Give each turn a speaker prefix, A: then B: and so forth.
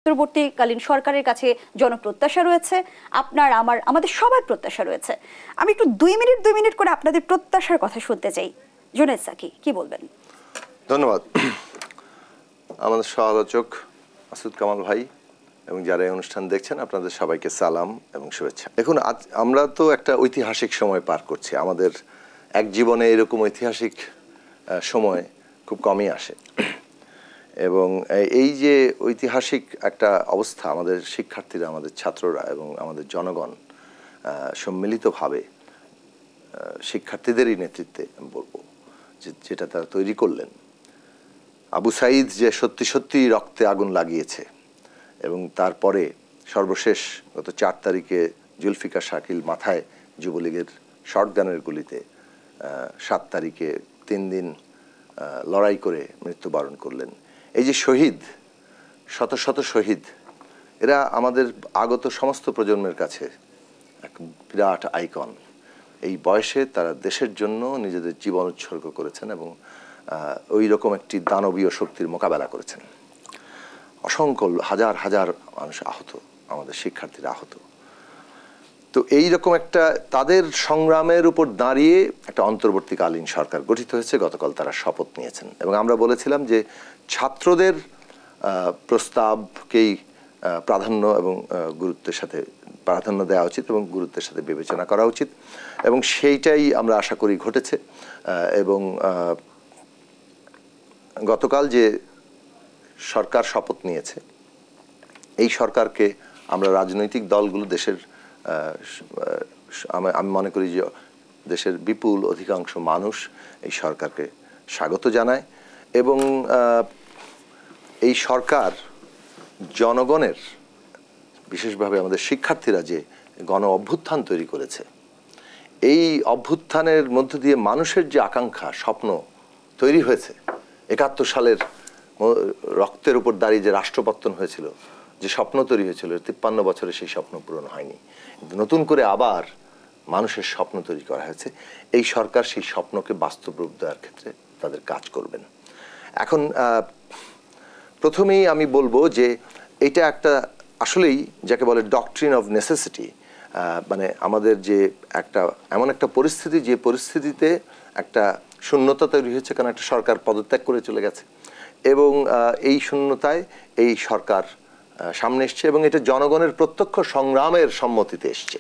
A: পরবর্তীকালীন সরকারের কাছে জনপ্রত্যাশা রয়েছে, আপনার আমার আমাদের সবার প্রত্যাশা রয়েছে। আমি একটু 2 মিনিট করে আপনাদের প্রত্যাশার কথা শুনতে চাই। জুনায়েদ সাকি, কি বলবেন?
B: ধন্যবাদ। আমাদের সহ-আলোচক মাসুদ কামাল ভাই এবং যারা এই অনুষ্ঠান দেখছেন, আপনাদের সবাইকে সালাম এবং শুভেচ্ছা। দেখুন, আজ আমরা তো একটা ঐতিহাসিক সময় পার করছি। আমাদের এক জীবনে এরকম ঐতিহাসিক সময় খুব কমই আসে, এবং এই যে ঐতিহাসিক একটা অবস্থা, আমাদের শিক্ষার্থীরা, আমাদের ছাত্ররা এবং আমাদের জনগণ সম্মিলিতভাবে শিক্ষার্থীদেরই নেতৃত্বে বলবো যেটা তারা তৈরি করলেন। আবু সাঈদ যে সত্যি সত্যি রক্তে আগুন লাগিয়েছে, এবং তারপরে সর্বশেষ গত 4 তারিখে জুলফিকার শাকিল মাথায় যুবলীগের শটগানের গুলিতে 7 তারিখে 3 দিন লড়াই করে মৃত্যুবরণ করলেন। এই যে শহীদ, শত শত শহীদ, এরা আমাদের আগত সমস্ত প্রজন্মের কাছে এক বিরাট আইকন। এই বয়সে তারা দেশের জন্য নিজেদের জীবন উৎসর্গ করেছেন এবং ওই রকম একটি দানবীয় শক্তির মোকাবেলা করেছেন। অসংখ্য হাজার হাজার মানুষ আহত, আমাদের শিক্ষার্থীরা আহত। তো এই রকম একটা তাদের সংগ্রামের উপর দাঁড়িয়ে একটা অন্তর্বর্তীকালীন সরকার গঠিত হয়েছে। গতকাল তারা শপথ নিয়েছেন, এবং আমরা বলেছিলাম যে ছাত্রদের প্রস্তাবকেই প্রাধান্য এবং গুরুত্বের সাথে প্রাধান্য দেওয়া উচিত এবং গুরুত্বের সাথে বিবেচনা করা উচিত, এবং সেইটাই আমরা আশা করি ঘটেছে। এবং গতকাল যে সরকার শপথ নিয়েছে, এই সরকারকে আমরা রাজনৈতিক দলগুলো, দেশের আমি মনে করি যে দেশের বিপুল অধিকাংশ মানুষ এই সরকারকে স্বাগত জানায়, এবং এই সরকার জনগণের, বিশেষভাবে আমাদের শিক্ষার্থীরা যে গণ অভ্যুত্থান তৈরি করেছে, এই অভ্যুত্থানের মধ্য দিয়ে মানুষের যে আকাঙ্ক্ষা, স্বপ্ন তৈরি হয়েছে, 71 সালের রক্তের উপর দাঁড়িয়ে যে রাষ্ট্রপতন হয়েছিল, যে স্বপ্ন তৈরি হয়েছিল, 53 বছরে সেই স্বপ্ন পূরণ হয়নি। নতুন করে আবার মানুষের স্বপ্ন তৈরি করা হয়েছে। এই সরকার সেই স্বপ্নকে বাস্তব রূপ দেওয়ার ক্ষেত্রে তাদের কাজ করবেন। এখন প্রথমেই আমি বলবো যে এটা একটা আসলেই যাকে বলে ডক্ট্রিন অফ নেসেসিটি, মানে আমাদের যে একটা এমন একটা পরিস্থিতি, যে পরিস্থিতিতে একটা শূন্যতা তৈরি হয়েছে, কারণ একটা সরকার পদত্যাগ করে চলে গেছে, এবং এই শূন্যতায় এই সরকার সামনে এসছে, এবং এটা জনগণের প্রত্যক্ষ সংগ্রামের সম্মতিতে এসছে।